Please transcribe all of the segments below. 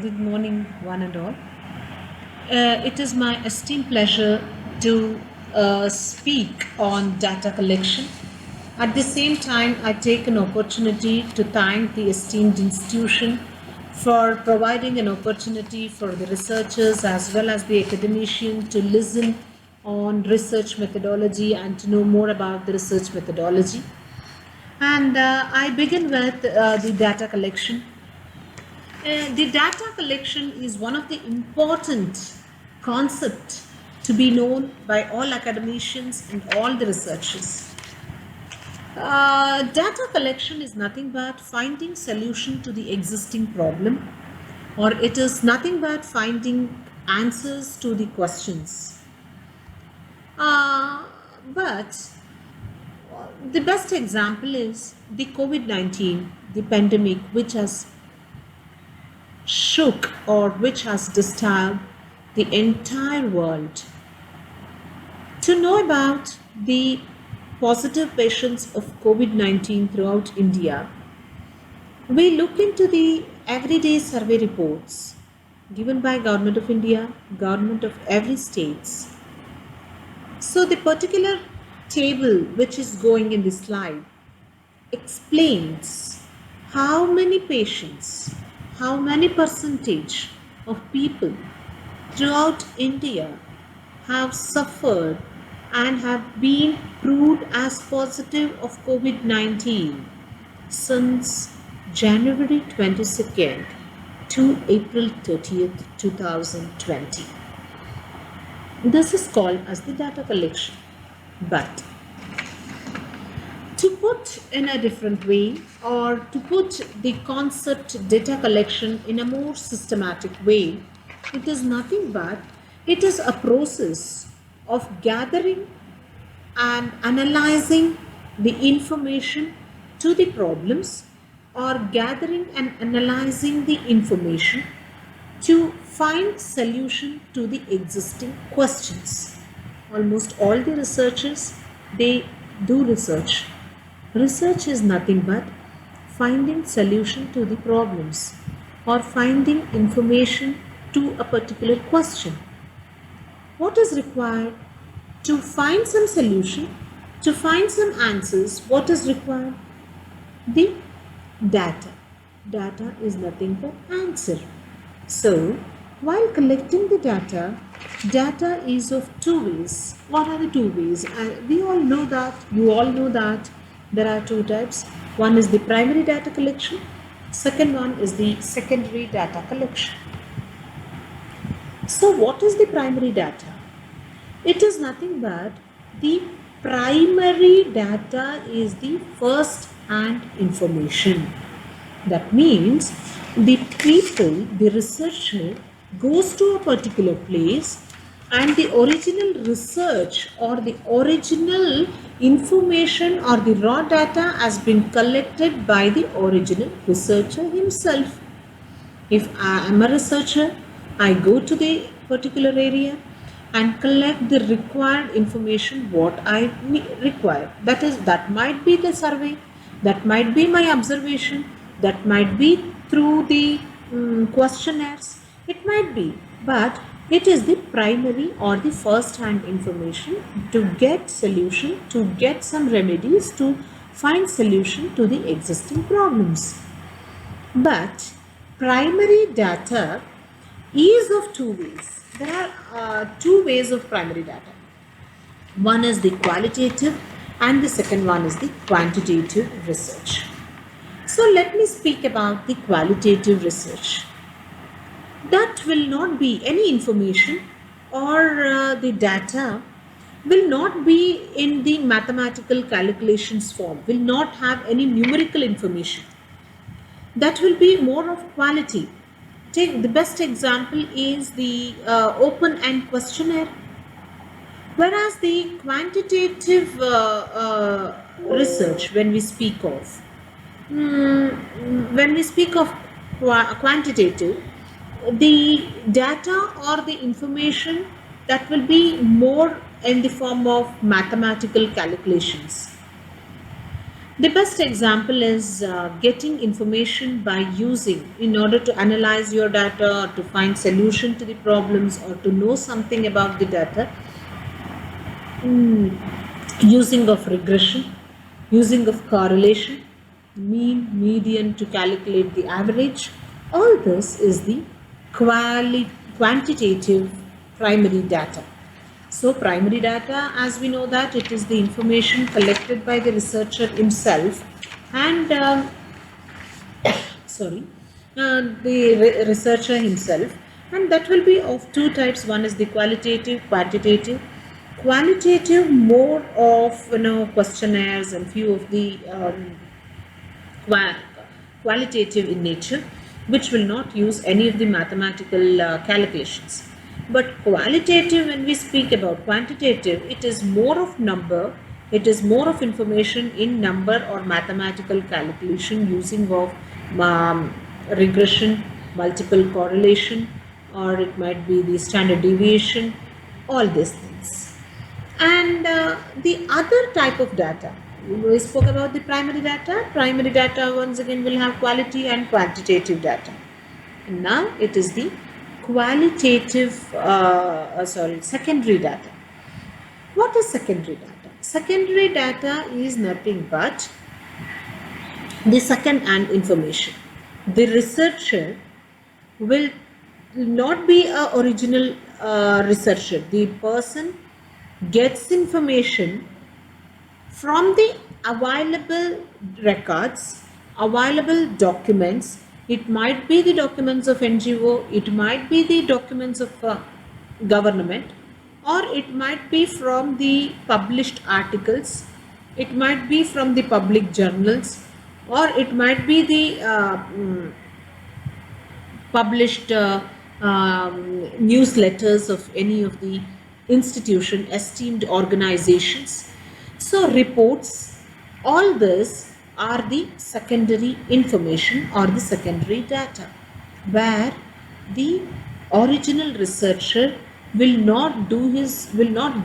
Good morning, one and all. It is my esteemed pleasure to speak on data collection. At the same time, I take an opportunity to thank the esteemed institution for providing an opportunity for the researchers as well as the academician to listen on research methodology and to know more about the research methodology. And I begin with the data collection. The data collection is one of the important concepts to be known by all academicians and all the researchers. Data collection is nothing but finding solution to the existing problem, or it is nothing but finding answers to the questions. Uh, but the best example is the COVID-19, the pandemic, which has shook or which has disturbed the entire world. To know about the positive patients of COVID-19 throughout India, we look into the everyday survey reports given by Government of India, Government of every states. So the particular table which is going in the slide explains how many patients, how many percentage of people throughout India have suffered and have been proved as positive of COVID-19 since January 22nd to April 30th, 2020. This is called as the data collection. But to put in a different way, or to put the concept data collection in a more systematic way, it is nothing but it is a process of gathering and analyzing the information to the problems, or gathering and analyzing the information to find solution to the existing questions. Almost all the researchers, they do research. Research is nothing but finding solution to the problems or finding information to a particular question. What is required to find some solution, to find some answers? What is required? The data. Data is nothing but answer. So, while collecting the data, data is of two ways. What are the two ways? We all know that, you all know that there are two types. One is the primary data collection, second one is the secondary data collection. So, what is the primary data? It is nothing but the primary data is the first hand information. That means the people, the researcher goes to a particular place and the original research or the original information or the raw data has been collected by the original researcher himself. If I am a researcher, I go to the particular area and collect the required information what I require. That might be the survey, that might be my observation, that might be through the questionnaires, it might be, but it is the primary or the first hand information to get solution, to get some remedies, to find solution to the existing problems. But primary data is of two ways. There are two ways of primary data. One is the qualitative and the second one is the quantitative research. So let me speak about the qualitative research. That will not be any information or the data will not be in the mathematical calculations form, will not have any numerical information. That will be more of quality. Take the best example is the open-end questionnaire, whereas the quantitative research, when we speak of quantitative, the data or the information that will be more in the form of mathematical calculations. The best example is getting information by using in order to analyze your data or to find solution to the problems or to know something about the data. Using of regression, using of correlation, mean, median to calculate the average. All this is the quantitative primary data. So primary data, as we know that it is the information collected by the researcher himself and the researcher himself, and that will be of two types. One is the qualitative, quantitative. Qualitative, more of questionnaires and few of the qualitative in nature, which will not use any of the mathematical calculations. But qualitative, when we speak about quantitative, it is more of number, it is more of information in number or mathematical calculation using of regression, multiple correlation, or it might be the standard deviation, all these things. And the other type of data, we spoke about the primary data. Primary data once again will have quality and quantitative data. And now it is the secondary data. What is secondary data? Secondary data is nothing but the second-hand information. The researcher will not be an original researcher. The person gets information from the available records, available documents. It might be the documents of NGO, it might be the documents of government, or it might be from the published articles, it might be from the public journals, or it might be the published newsletters of any of the institution, esteemed organizations. So reports, all this are the secondary information or the secondary data, where the original researcher will not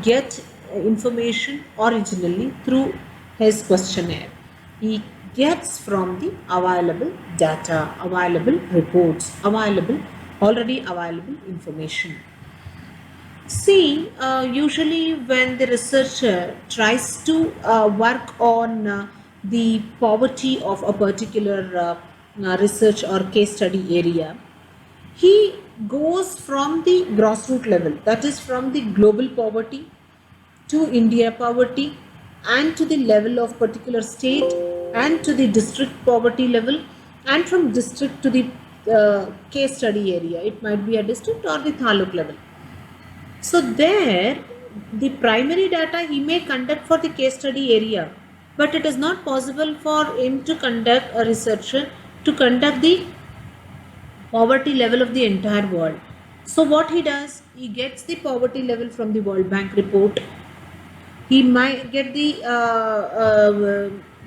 get information originally through his questionnaire. He gets from the available data, available reports, already available information. See, usually when the researcher tries to work on the poverty of a particular research or case study area, he goes from the grassroots level, that is from the global poverty to India poverty, and to the level of particular state, and to the district poverty level, and from district to the case study area. It might be a district or the taluk level. So there, the primary data he may conduct for the case study area, but it is not possible for him to conduct a researcher to conduct the poverty level of the entire world. So what he does, he gets the poverty level from the World Bank report. He might get the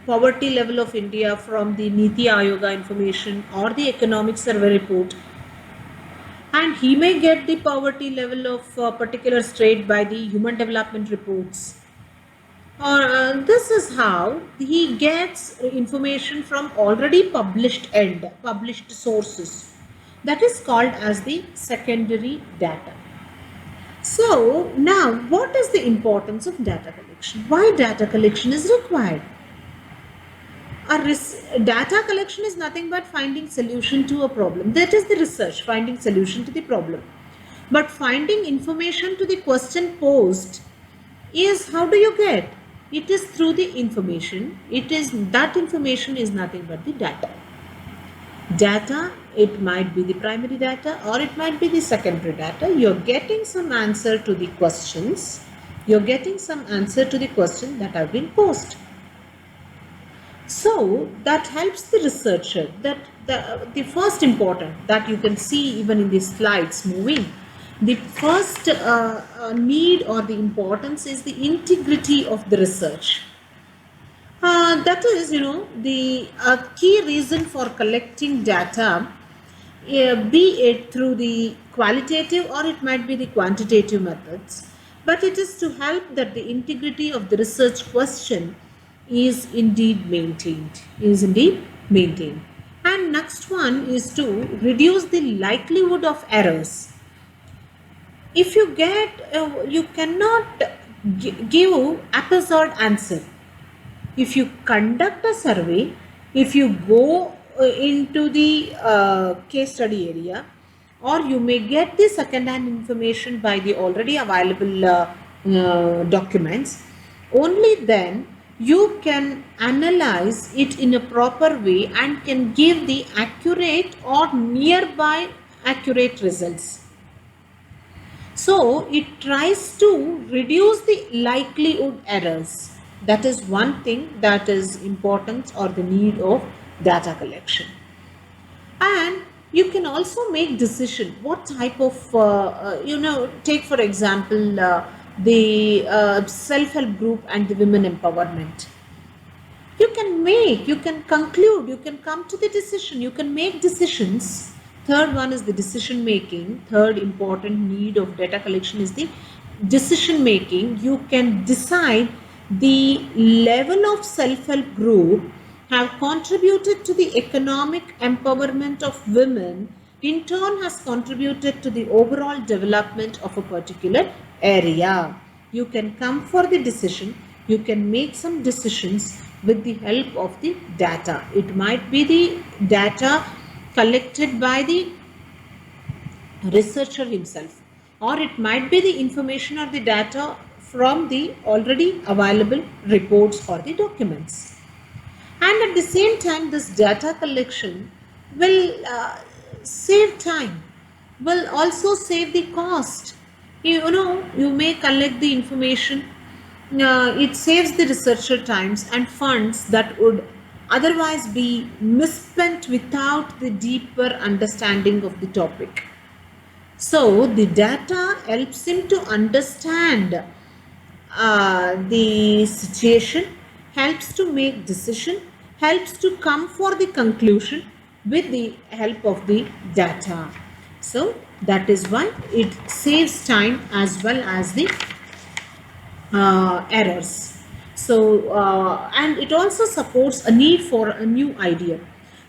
poverty level of India from the Niti Ayoga information or the economic survey report. And he may get the poverty level of a particular state by the human development reports. This is how he gets information from already published sources. That is called as the secondary data. So now, what is the importance of data collection? Why data collection is required? Data collection is nothing but finding solution to a problem. That is the research, finding solution to the problem. But finding information to the question posed is, how do you get? It is through the information. That information is nothing but the data. Data, it might be the primary data or it might be the secondary data. You're getting some answer to the questions. You're getting some answer to the question that have been posed. So that helps the researcher. That the first important that you can see even in the slides moving, the first need or the importance is the integrity of the research. That is, the key reason for collecting data, be it through the qualitative or it might be the quantitative methods, but it is to help that the integrity of the research question is indeed maintained. And next one is to reduce the likelihood of errors. If you you cannot give episode answer. If you conduct a survey, if you go into the case study area, or you may get the second-hand information by the already available documents, only then you can analyze it in a proper way and can give the accurate or nearby accurate results. So it tries to reduce the likelihood errors. That is one thing that is important or the need of data collection. And you can also make decision what type of, take for example, the self-help group and the women empowerment. You can conclude, you can come to the decision, you can make decisions. Third one is the decision making. Third important need of data collection is the decision making. You can decide the level of self-help group have contributed to the economic empowerment of women, in turn has contributed to the overall development of a particular area. You can come for the decision, you can make some decisions with the help of the data. It might be the data collected by the researcher himself, or it might be the information or the data from the already available reports or the documents. And at the same time, this data collection will save time, will also save the cost. You may collect the information, it saves the researcher times and funds that would otherwise be misspent without the deeper understanding of the topic. So the data helps him to understand the situation, helps to make decision, helps to come for the conclusion with the help of the data. So that is why it saves time as well as the errors. So and it also supports a need for a new idea.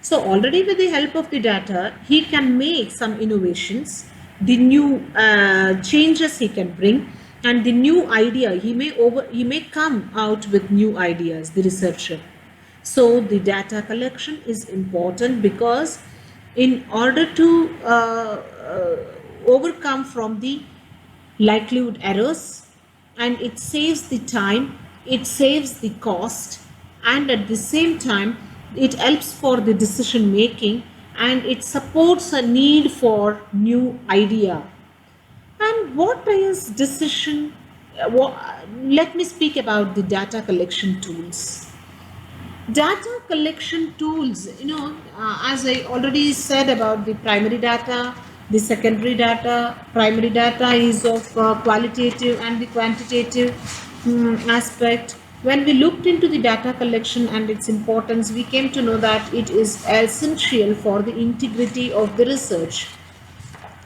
So already with the help of the data, he can make some innovations, the new changes he can bring, and the new idea he may come out with new ideas, the researcher. So the data collection is important because in order to overcome from the likelihood errors, and it saves the time, it saves the cost, and at the same time it helps for the decision making, and it supports a need for new idea. And what is decision? Let me speak about the data collection tools. Data collection tools, as I already said about the primary data, the secondary data. Primary data is of qualitative and the quantitative aspect. When we looked into the data collection and its importance, we came to know that it is essential for the integrity of the research,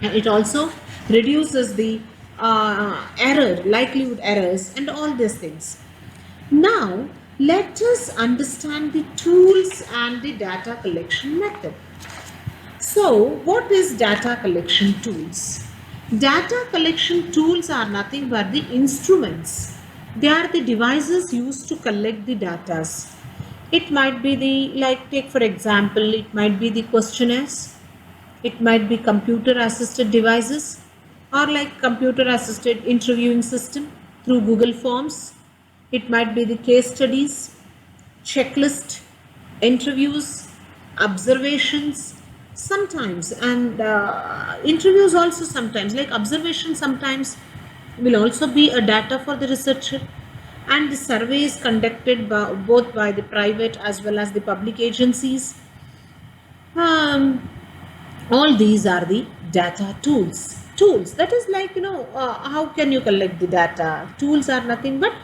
and it also reduces the likelihood errors and all these things. Now let us understand the tools and the data collection method. So what is data collection tools? Data collection tools are nothing but the instruments. They are the devices used to collect the data. It might be take for example, it might be the questionnaires, it might be computer assisted devices, or like computer assisted interviewing system through Google Forms. It might be the case studies, checklist, interviews, observations sometimes, and interviews also sometimes. Like observations sometimes will also be a data for the researcher, and the surveys conducted both by the private as well as the public agencies. All these are the data tools. That is like, how can you collect the data? Tools are nothing but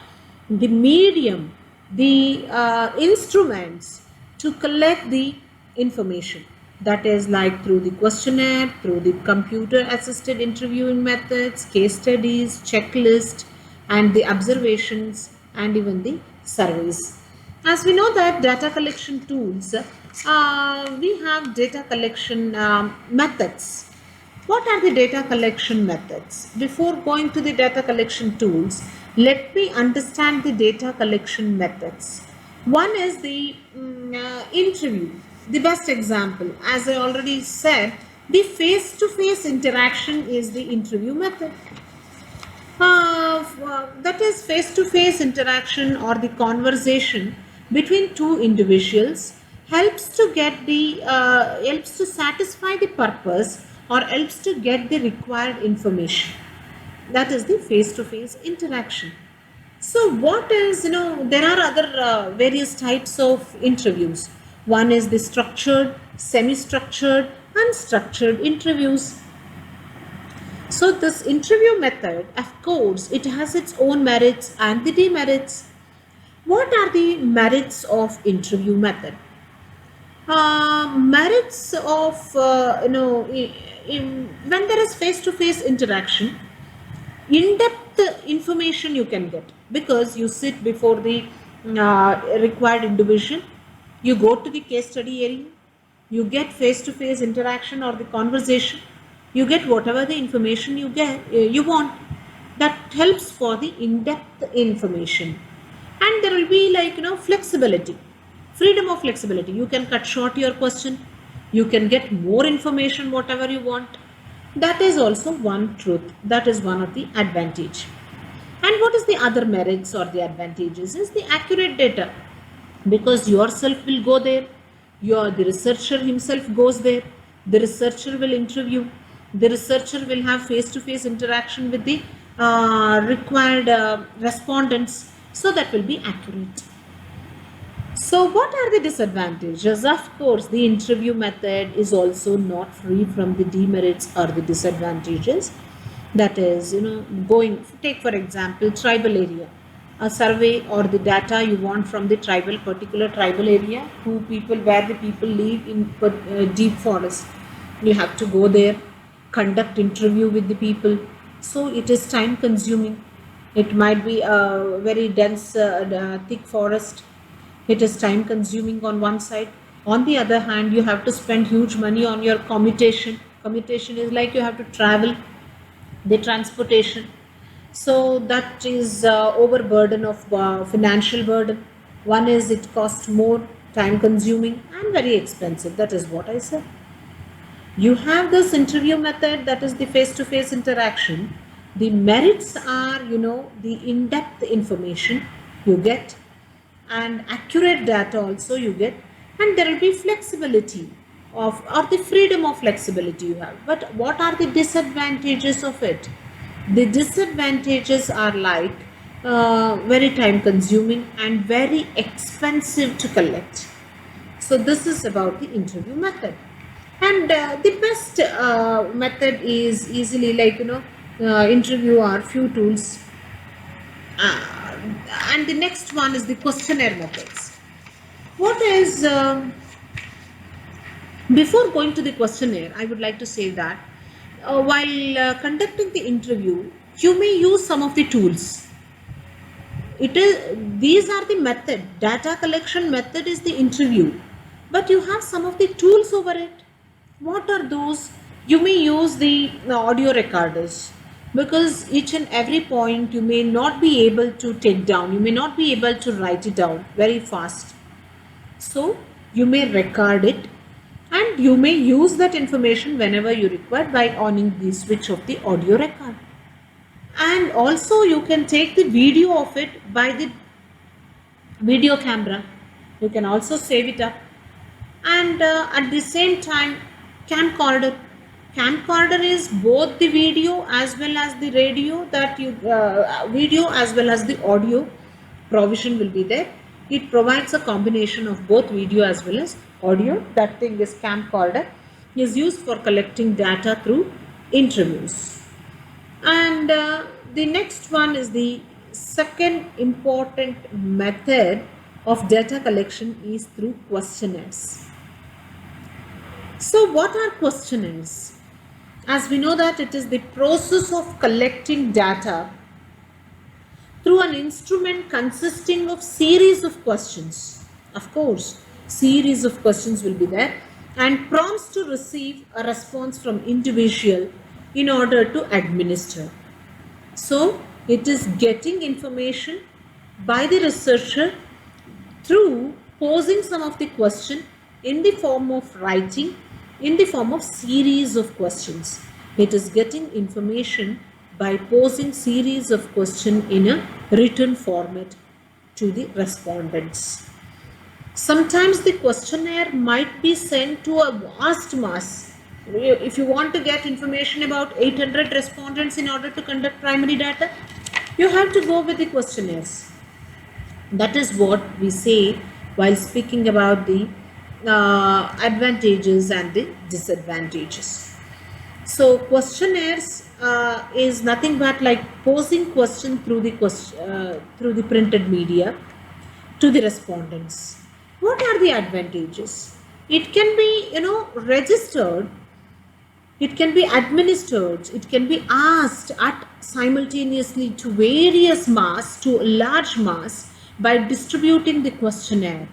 the medium, the instruments to collect the information. That is like through the questionnaire, through the computer assisted interviewing methods, case studies, checklist, and the observations, and even the surveys. As we know that data collection tools, we have data collection methods. What are the data collection methods? Before going to the data collection tools, let me understand the data collection methods. One is the interview, the best example. As I already said, the face-to-face interaction is the interview method. That is face-to-face interaction or the conversation between two individuals helps to satisfy the purpose or helps to get the required information. That is the face-to-face interaction. So what is, there are other various types of interviews. One is the structured, semi-structured, and structured interviews. So this interview method, of course, it has its own merits and the demerits. What are the merits of interview method? Merits of, when there is face-to-face interaction, in-depth information you can get because you sit before the required individual, you go to the case study area, you get face-to-face interaction or the conversation, you get whatever the information you want. That helps for the in-depth information. And there will be flexibility, freedom of flexibility. You can cut short your question, you can get more information whatever you want. That is also one truth, that is one of the advantage. And what is the other merits or the advantages is the accurate data, because yourself will go there, the researcher himself goes there, the researcher will interview, the researcher will have face-to-face interaction with the required respondents, so that will be accurate. So what are the disadvantages? Of course, the interview method is also not free from the demerits or the disadvantages. That is, take for example, tribal area. A survey or the data you want from the particular tribal area, where the people live in deep forest. You have to go there, conduct interview with the people. So it is time consuming. It might be a very dense, thick forest. It is time consuming on one side. On the other hand, you have to spend huge money on your commutation. Commutation is like you have to travel, the transportation. So that is overburden of financial burden. One is it costs more, time consuming and very expensive. That is what I said. You have this interview method, that is the face-to-face interaction. The merits are, the in-depth information you get and accurate data also you get, and there will be flexibility or the freedom of flexibility you have. But what are the disadvantages of it? The disadvantages are like very time consuming and very expensive to collect. So this is about the interview method. And the best method is easily interview are few tools. And the next one is the questionnaire methods. What is, before going to the questionnaire, I would like to say that while conducting the interview, you may use some of the tools. These are the method. Data collection method is the interview, but you have some of the tools over it. What are those? You may use the audio recorders, because each and every point you may not be able to take down, you may not be able to write it down very fast. So you may record it and you may use that information whenever you require by owning the switch of the audio record. And also you can take the video of it by the video camera. You can also save it up. And at the same time, camcorder. Camcorder is both the video as well as the radio video as well as the audio provision will be there. It provides a combination of both video as well as audio. That thing is camcorder, is used for collecting data through interviews. And the next one is the second important method of data collection is through questionnaires. So what are questionnaires? As we know that it is the process of collecting data through an instrument consisting of series of questions. Of course, series of questions will be there, and prompts to receive a response from individual in order to administer. So it is getting information by the researcher through posing some of the question in the form of writing, in the form of series of questions. It is getting information by posing series of question in a written format to the respondents. Sometimes the questionnaire might be sent to a vast mass. If you want to get information about 800 respondents in order to conduct primary data, you have to go with the questionnaires. That is what we say while speaking about the advantages and the disadvantages. So questionnaires is nothing but like posing question through the printed media to the respondents. What are the advantages? It can be, registered, it can be administered, it can be asked at simultaneously to various mass, to a large mass, by distributing the questionnaire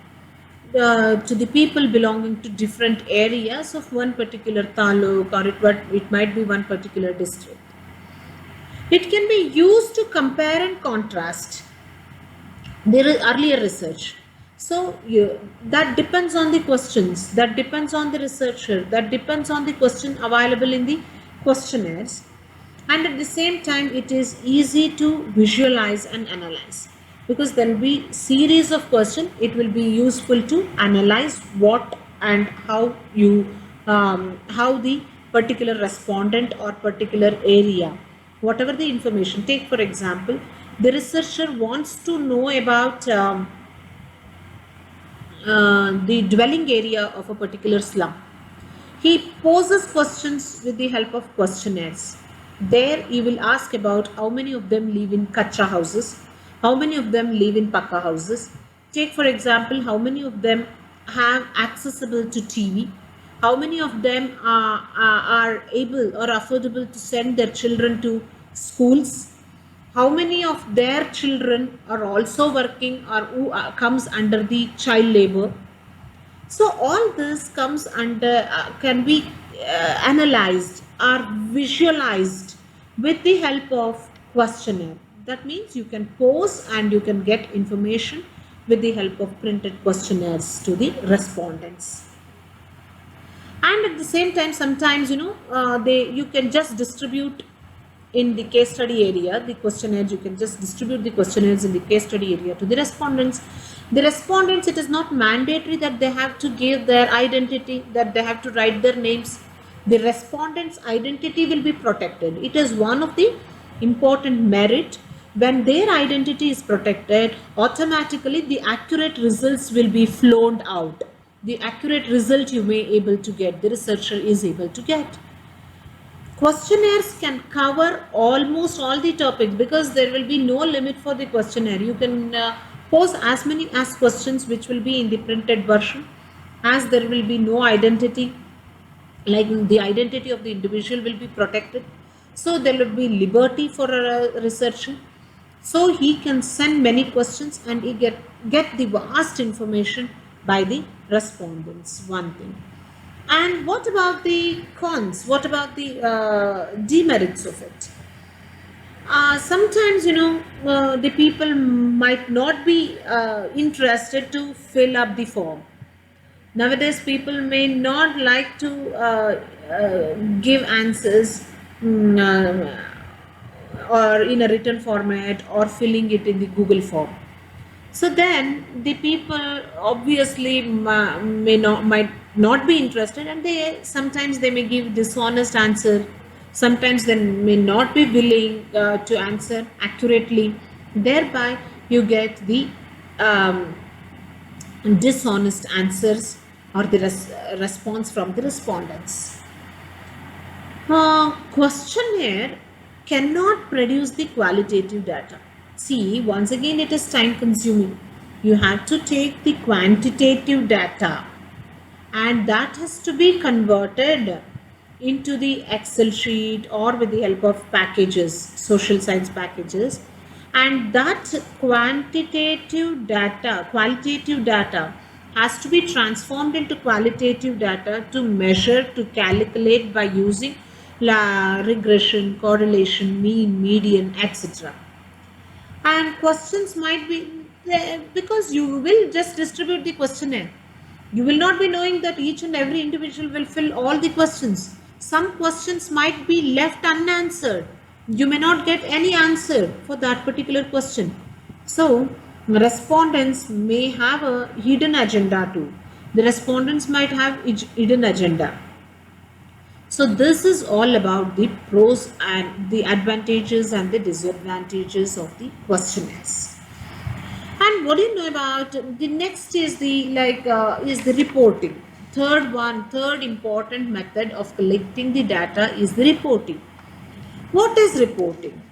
to the people belonging to different areas of one particular taluk, or it might be one particular district. It can be used to compare and contrast their earlier research. So that depends on the questions, that depends on the researcher, that depends on the question available in the questionnaires, and at the same time it is easy to visualize and analyze, because there will be series of questions. It will be useful to analyze what and how how the particular respondent or particular area, whatever the information. Take for example, the researcher wants to know about the dwelling area of a particular slum. He poses questions with the help of questionnaires. There you will ask about how many of them live in kacha houses, how many of them live in pakka houses. Take for example, how many of them have accessible to TV, how many of them are able or affordable to send their children to schools, how many of their children are also working or who comes under the child labor. So all this comes under can be analyzed or visualized with the help of questionnaire. That means you can pose and you can get information with the help of printed questionnaires to the respondents. And at the same time, sometimes you can just distribute in the case study area the questionnaires. You can just distribute the questionnaires in the case study area to the respondents. The respondents, it is not mandatory that they have to give their identity, that they have to write their names. The respondents' identity will be protected. It is one of the important merit. When their identity is protected, automatically the accurate results will be flown out. The accurate result you may able to get, the researcher is able to get. Questionnaires can cover almost all the topics, because there will be no limit for the questionnaire. You can pose as many as questions which will be in the printed version, as there will be no identity, like the identity of the individual will be protected. So there will be liberty for a researcher. So he can send many questions and he get the vast information by the respondents. One thing. And what about the cons? What about the demerits of it? Sometimes, the people might not be interested to fill up the form. Nowadays, people may not like to give answers or in a written format, or filling it in the Google form. So then the people obviously might not be interested, and sometimes they may give dishonest answer. Sometimes they may not be willing to answer accurately. Thereby you get the dishonest answers or the response from the respondents. Questionnaire cannot produce the qualitative data. See, once again it is time consuming. You have to take the quantitative data, and that has to be converted into the Excel sheet or with the help of packages, social science packages, and that qualitative data has to be transformed into qualitative data to measure, to calculate by using regression, correlation, mean, median, etc. And questions might be because you will just distribute the questionnaire. You will not be knowing that each and every individual will fill all the questions. Some questions might be left unanswered. You may not get any answer for that particular question. So, respondents may have a hidden agenda too. The respondents might have hidden agenda. So this is all about the pros and the advantages and the disadvantages of the questionnaires. And what do you know about the next is the reporting. Third important method of collecting the data is the reporting. What is reporting?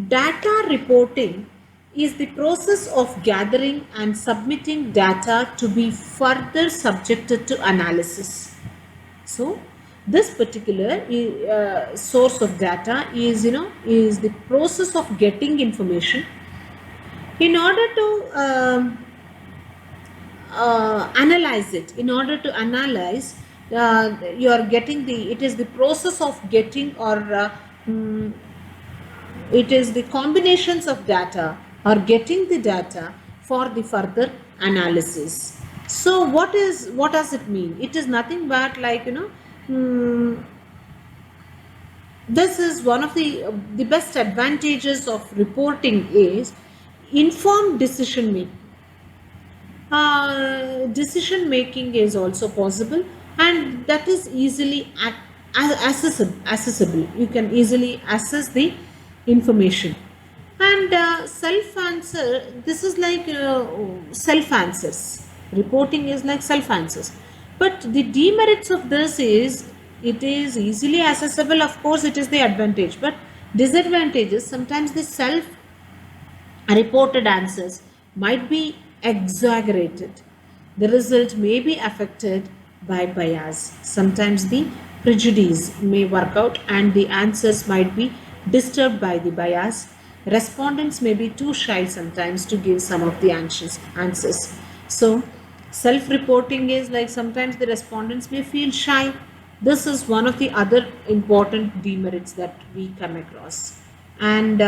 Data reporting is the process of gathering and submitting data to be further subjected to analysis. So this particular source of data is the process of getting information in order to analyze it. In order to analyze, you are getting it is the process of getting, or it is the combinations of data or getting the data for the further analysis. So what does it mean? It is nothing but this is one of the best advantages of reporting is informed decision making. Decision making is also possible, and that is easily accessible. You can easily access the information. And self answer, this is like self answers. Reporting is like self answers, but the demerits of this is it is easily accessible. Of course, it is the advantage, but disadvantages, sometimes the self reported answers might be exaggerated. The result may be affected by bias. Sometimes the prejudice may work out and the answers might be disturbed by the bias. Respondents may be too shy sometimes to give some of the answers. So self-reporting is like sometimes the respondents may feel shy. This is one of the other important demerits that we come across. And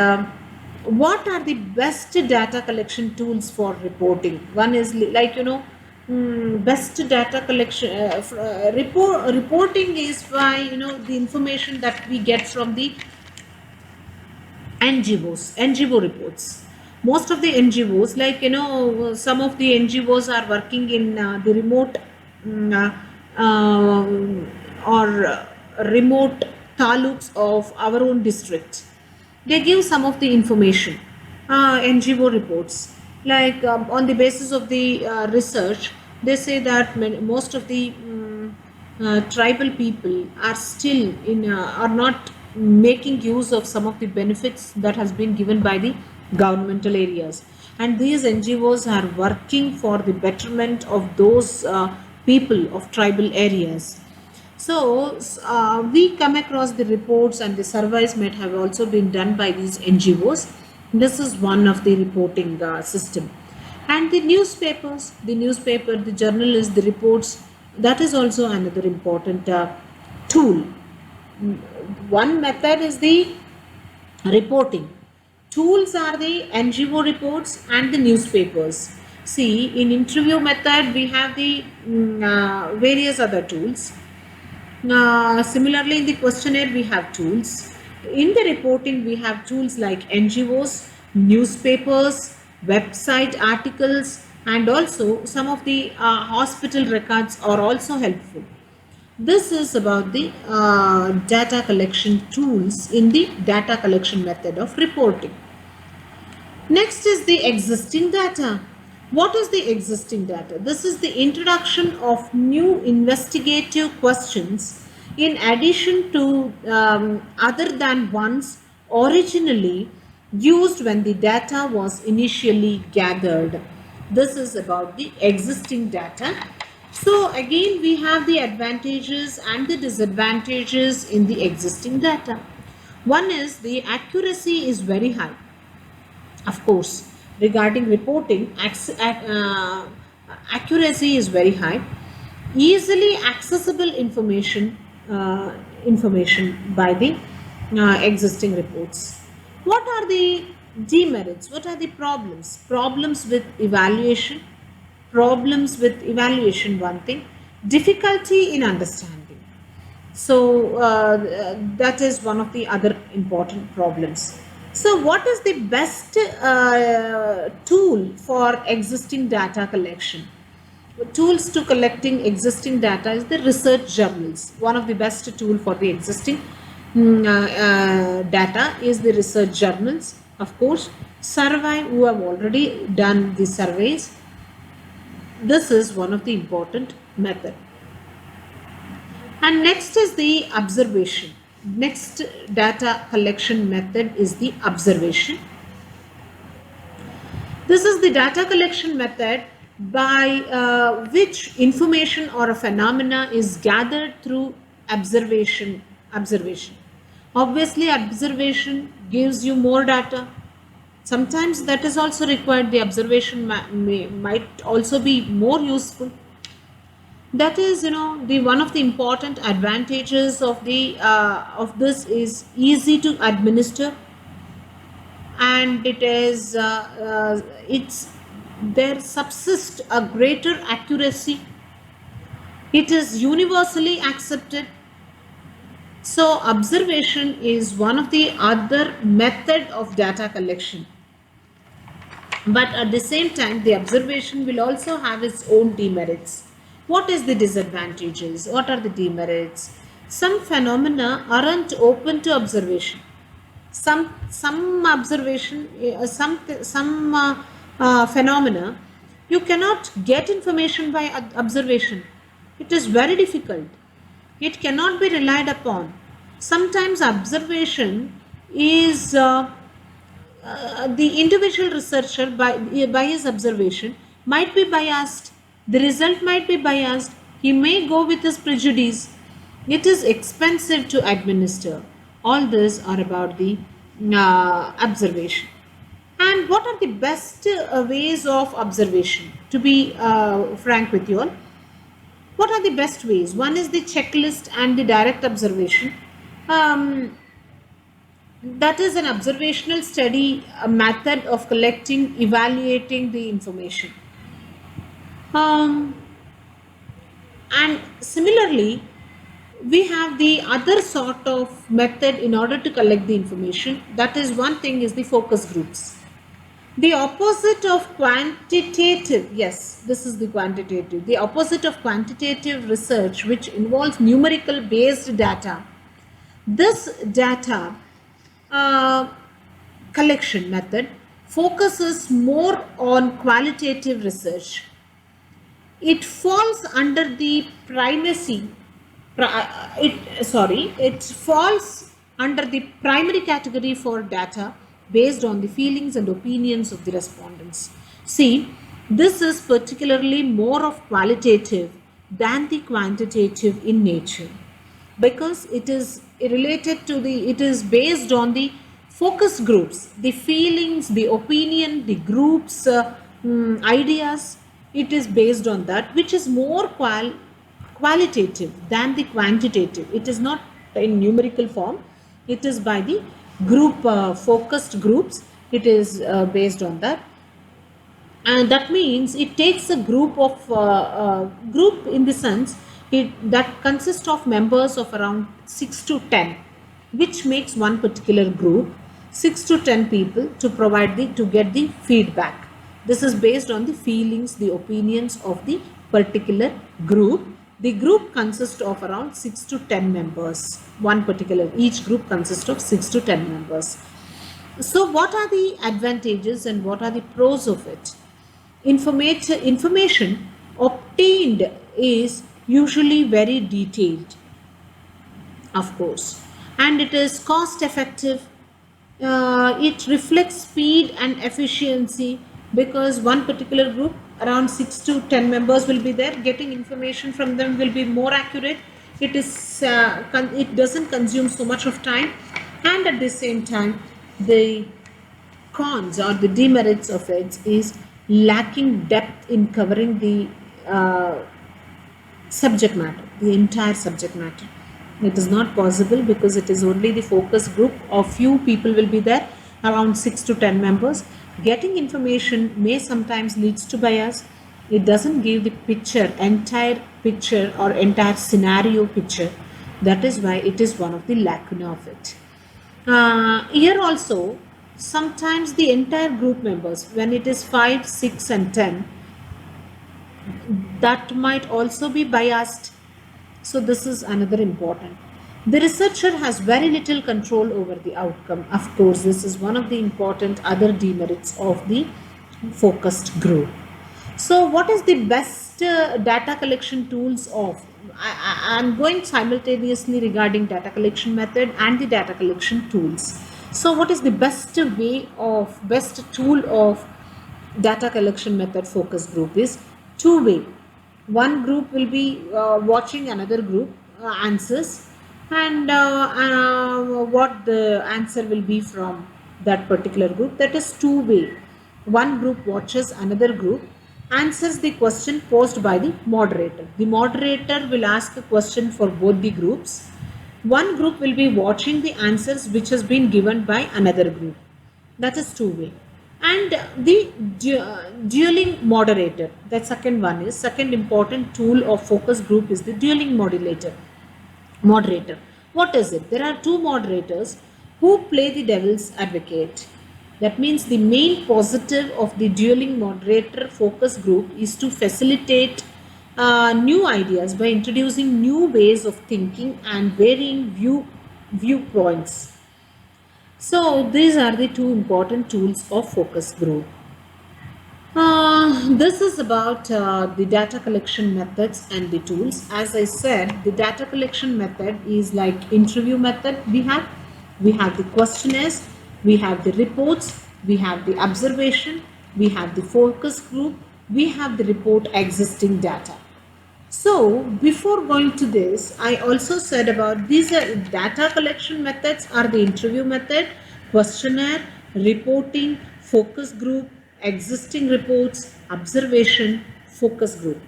what are the best data collection tools for reporting? One is best data collection reporting is by the information that we get from the NGO reports. Most of the NGOs, some of the NGOs are working in the remote or remote taluks of our own district. They give some of the information, NGO reports, on the basis of the research. They say that most of the tribal people are still are not making use of some of the benefits that has been given by the governmental areas, and these NGOs are working for the betterment of those people of tribal areas. So we come across the reports and the surveys might have also been done by these NGOs. This is one of the reporting system. And the newspapers, the journalists, the reports, that is also another important tool. One method is the reporting. Tools are the NGO reports and the newspapers. See, in interview method, we have the various other tools. Similarly, in the questionnaire, we have tools. In the reporting, we have tools like NGOs, newspapers, website articles, and also some of the hospital records are also helpful. This is about the data collection tools in the data collection method of reporting. Next is the existing data. What is the existing data? This is the introduction of new investigative questions in addition to other than ones originally used when the data was initially gathered. This is about the existing data. So again, we have the advantages and the disadvantages in the existing data. One is the accuracy is very high. Of course, regarding reporting, accuracy is very high. Easily accessible information by the existing reports. What are the demerits? What are the problems? Problems with evaluation. Problems with evaluation, one thing. Difficulty in understanding. So that is one of the other important problems. So what is the best tool for existing data collection? Tools to collecting existing data is the research journals. One of the best tool for the existing data is the research journals. Of course, survey who have already done the surveys. This is one of the important method. And next is the observation. Next data collection method is the observation. This is the data collection method by which information or a phenomena is gathered through observation. Obviously, observation gives you more data. Sometimes that is also required. The observation might also be more useful. That is, the one of the important advantages of the of this is easy to administer, and it is it's there subsists a greater accuracy. It is universally accepted. So observation is one of the other method of data collection. But at the same time, the observation will also have its own demerits. What is the disadvantages? What are the demerits? Some phenomena aren't open to observation. Some observation, some phenomena, you cannot get information by observation. It is very difficult. It cannot be relied upon. Sometimes observation is the individual researcher by his observation might be biased. The result might be biased. He may go with his prejudice. It is expensive to administer. All these are about the observation. And what are the best ways of observation? To be frank with you all, what are the best ways? One is the checklist and the direct observation. That is an observational study, a method of collecting, evaluating the information. And similarly, we have the other sort of method in order to collect the information. That is, one thing is the focus groups. The opposite of quantitative, yes, this is the quantitative. The opposite of quantitative research, which involves numerical based data. This data collection method focuses more on qualitative research. It falls under the primacy. It falls under the primary category for data based on the feelings and opinions of the respondents. See, this is particularly more of qualitative than the quantitative in nature, because it is related to it is based on the focus groups, the feelings, the opinion, the groups, ideas. It is based on that, which is more qualitative than the quantitative. It is not in numerical form. It is by the group focused groups. It is based on that, and that means it takes a group of group in the sense that consists of members of around 6 to 10, which makes one particular group 6 to 10 people to provide to get the feedback. This is based on the feelings, the opinions of the particular group. The group consists of around 6 to 10 members. Each group consists of 6 to 10 members. So what are the advantages and what are the pros of it? Information obtained is usually very detailed, of course, and it is cost effective. It reflects speed and efficiency, because one particular group, around 6 to 10 members will be there. Getting information from them will be more accurate. It doesn't consume so much of time, and at the same time, the cons or the demerits of it is lacking depth in covering the subject matter, the entire subject matter. It is not possible because it is only the focus group of few people will be there, around 6 to 10 members. Getting information may sometimes leads to bias. It doesn't give the picture, entire picture or entire scenario picture. That is why it is one of the lacuna of it. Here also, sometimes the entire group members, when it is 5, 6 and 10, that might also be biased. So this is another important. The researcher has very little control over the outcome. Of course, this is one of the important other demerits of the focused group. So what is the best data collection tools of? I'm going simultaneously regarding data collection method and the data collection tools. So what is the best tool of data collection method focus group is two-way. One group will be watching another group answers, and what the answer will be from that particular group. That is two-way. One group watches another group, answers the question posed by the moderator. The moderator will ask a question for both the groups. One group will be watching the answers which has been given by another group. That is two-way. And the dueling moderator, that second one is, second important tool of focus group is the dueling moderator. What is it? There are two moderators who play the devil's advocate. That means the main positive of the dueling moderator focus group is to facilitate new ideas by introducing new ways of thinking and varying viewpoints. So these are the two important tools of focus group. This is about the data collection methods and the tools. As I said, the data collection method is like interview method. We have the questionnaires, we have the reports, we have the observation, we have the focus group, we have the report existing data. So before going to this, I also said about these are data collection methods are the interview method, questionnaire, reporting, focus group, existing reports, observation, focus group.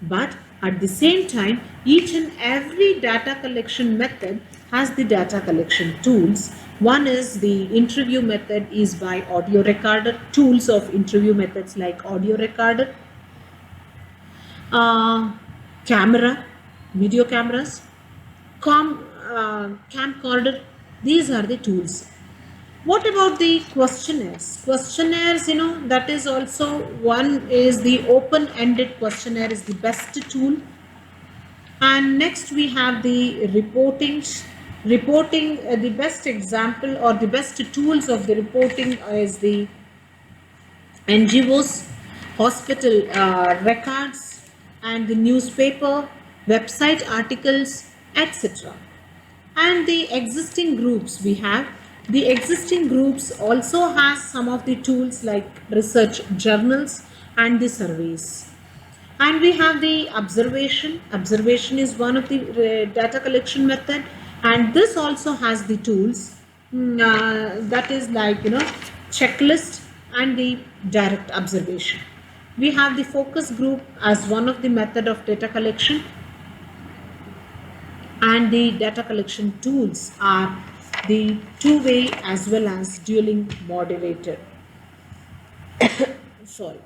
But at the same time, each and every data collection method has the data collection tools. One is the interview method is by audio recorder, tools of interview methods like audio recorder, camera, video cameras, camcorder. These are the tools. What about the questionnaires? Questionnaires, that is also one is the open-ended questionnaire is the best tool. And next we have the reporting. The best example or the best tools of the reporting is the NGOs, hospital records, and the newspaper, website articles, etc. And the existing groups we have. The existing groups also has some of the tools like research journals and the surveys. And we have the observation. Observation is one of the data collection method, and this also has the tools that is like checklist and the direct observation. We have the focus group as one of the method of data collection, and the data collection tools are the two-way as well as dueling moderator. Sorry.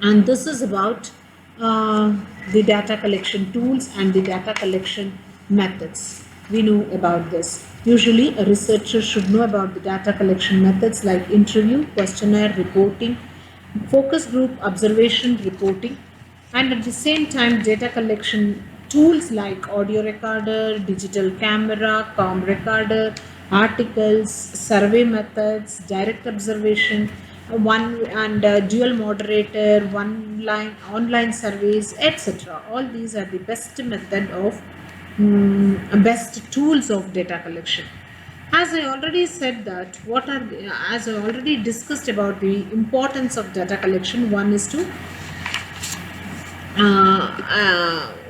And this is about the data collection tools and the data collection methods. We know about this. Usually a researcher should know about the data collection methods like interview, questionnaire, reporting, focus group, observation, reporting, and at the same time data collection tools like audio recorder, digital camera, com recorder, articles, survey methods, direct observation, dual moderator, online surveys, etc. All these are the best method of best tools of data collection. As I already said that as I already discussed about the importance of data collection, one is to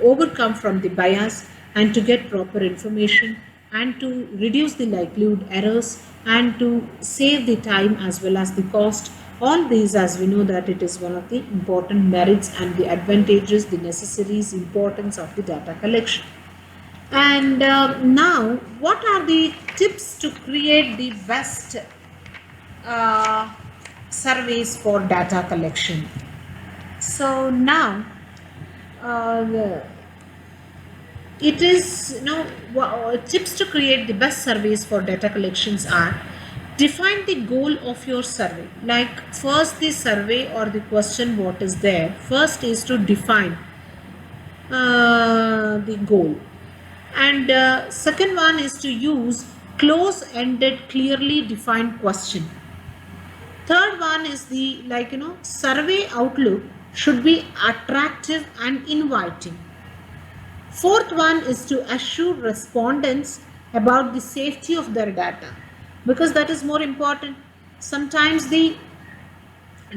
overcome from the bias and to get proper information, and to reduce the likelihood errors and to save the time as well as the cost. All these, as we know, that it is one of the important merits and the advantages, the necessaries, importance of the data collection. And now, what are the tips to create the best surveys for data collection? So now, it is, tips to create the best surveys for data collections are: define the goal of your survey. Like, first the survey or the question what is there, first is to define the goal, and second one is to use close-ended, clearly defined question. Third one is the, survey outlook should be attractive and inviting. Fourth one is to assure respondents about the safety of their data, because that is more important. Sometimes the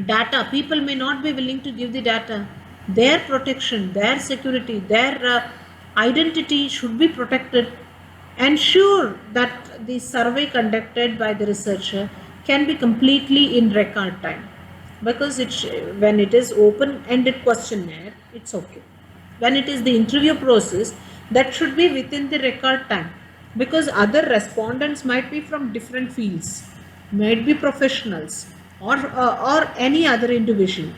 data, people may not be willing to give the data. Their protection, their security, their identity should be protected. Ensure that the survey conducted by the researcher can be completely in record time, because when it is open-ended questionnaire, it's okay. When it is the interview process, that should be within the record time, because other respondents might be from different fields, might be professionals or any other individual.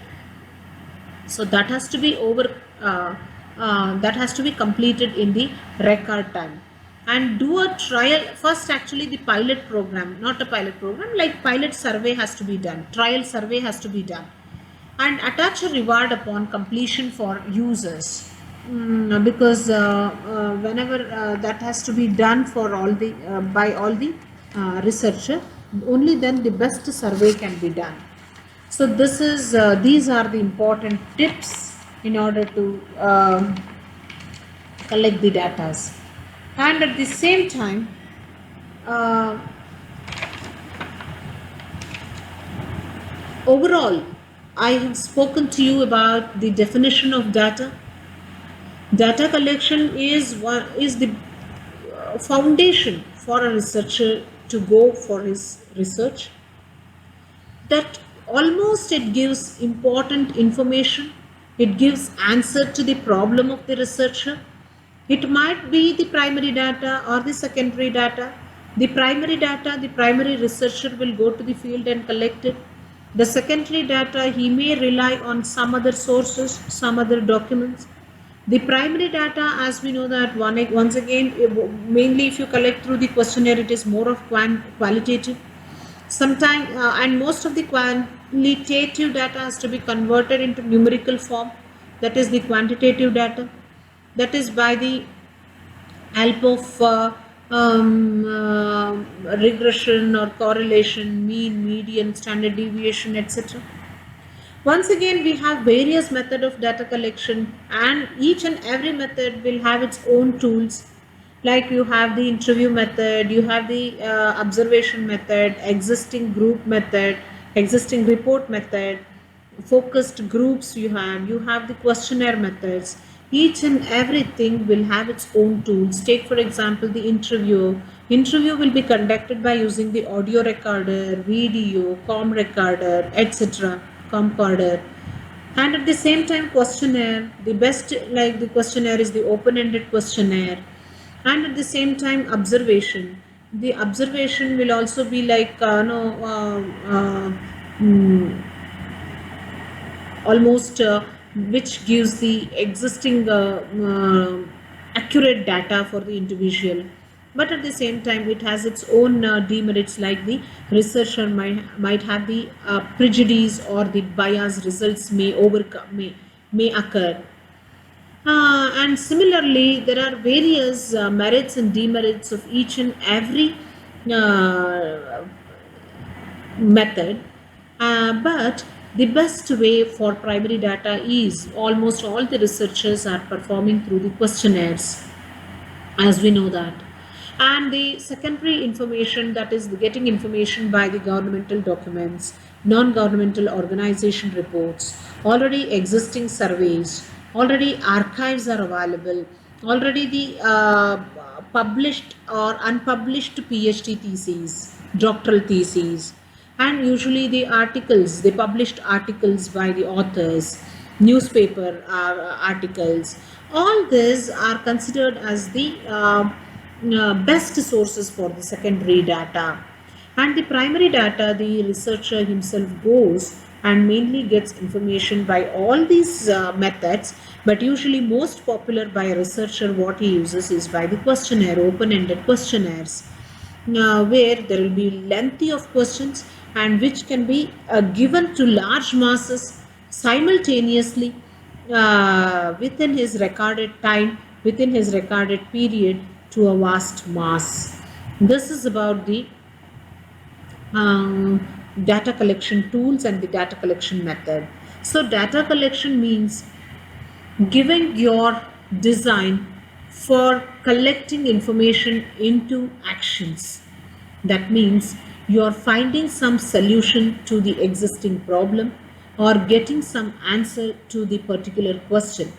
So that has to be that has to be completed in the record time. And do a trial first. Actually, the pilot program, not a pilot program, like pilot survey has to be done, trial survey has to be done, and attach a reward upon completion for users, because whenever that has to be done for all the by all the researcher, only then the best survey can be done. So this is these are the important tips in order to collect the data. And at the same time, overall, I have spoken to you about the definition of data. Data collection is the foundation for a researcher to go for his research. That almost it gives important information. It gives answer to the problem of the researcher. It might be the primary data or the secondary data. The primary data, the primary researcher will go to the field and collect it. The secondary data, he may rely on some other sources, some other documents. The primary data, as we know that once again, mainly if you collect through the questionnaire, it is more of qualitative. Sometimes, and most of the qualitative data has to be converted into numerical form. That is the quantitative data. That is by the help of regression or correlation, mean, median, standard deviation, etc. Once again, we have various methods of data collection, and each and every method will have its own tools. Like you have the interview method, you have the observation method, existing group method, existing report method, focused groups you have the questionnaire methods. Each and everything will have its own tools. Take for example the interview. Interview will be conducted by using the audio recorder, video, com recorder, etc. Camcorder. And at the same time, questionnaire, the best, like the questionnaire is the open-ended questionnaire. And at the same time, observation. The observation will also be like almost which gives the existing accurate data for the individual. But at the same time, it has its own demerits, like the researcher might have the prejudice or the bias results may occur. And similarly, there are various merits and demerits of each and every method, but the best way for primary data is almost all the researchers are performing through the questionnaires, as we know that. And the secondary information, that is getting information by the governmental documents, non-governmental organization reports, already existing surveys, already archives are available, already the published or unpublished PhD theses, doctoral theses, and usually the articles, the published articles by the authors, newspaper articles. All these are considered as the best sources for the secondary data. And the primary data, the researcher himself goes and mainly gets information by all these methods, but usually most popular by a researcher what he uses is by the questionnaire, open-ended questionnaires, where there will be lengthy of questions and which can be given to large masses simultaneously within his recorded time, within his recorded period, to a vast mass. This is about the data collection tools and the data collection method. So data collection means giving your design for collecting information into actions. That means you are finding some solution to the existing problem or getting some answer to the particular question.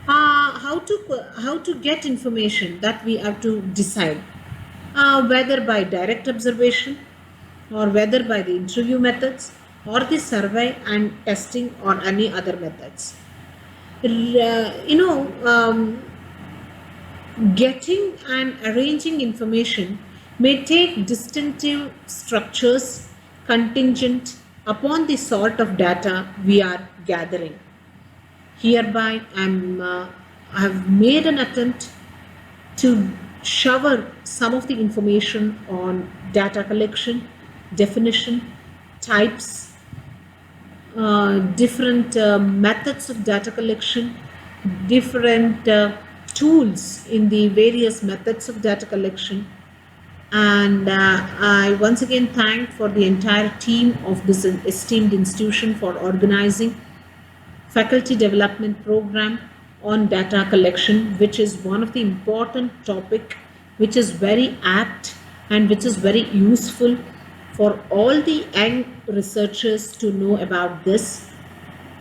How to get information, that we have to decide, whether by direct observation or whether by the interview methods or the survey and testing or any other methods. Getting and arranging information may take distinctive structures contingent upon the sort of data we are gathering. Hereby, I have made an attempt to shower some of the information on data collection, definition, types, different methods of data collection, different tools in the various methods of data collection. And I once again thank for the entire team of this esteemed institution for organizing faculty development program on data collection, which is one of the important topic, which is very apt and which is very useful for all the young researchers to know about this,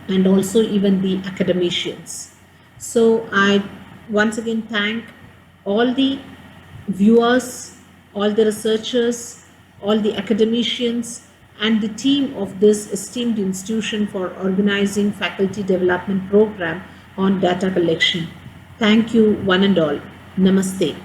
and also even the academicians. So I once again thank all the viewers, all the researchers, all the academicians, and the team of this esteemed institution for organizing faculty development program on data collection. Thank you one and all. Namaste.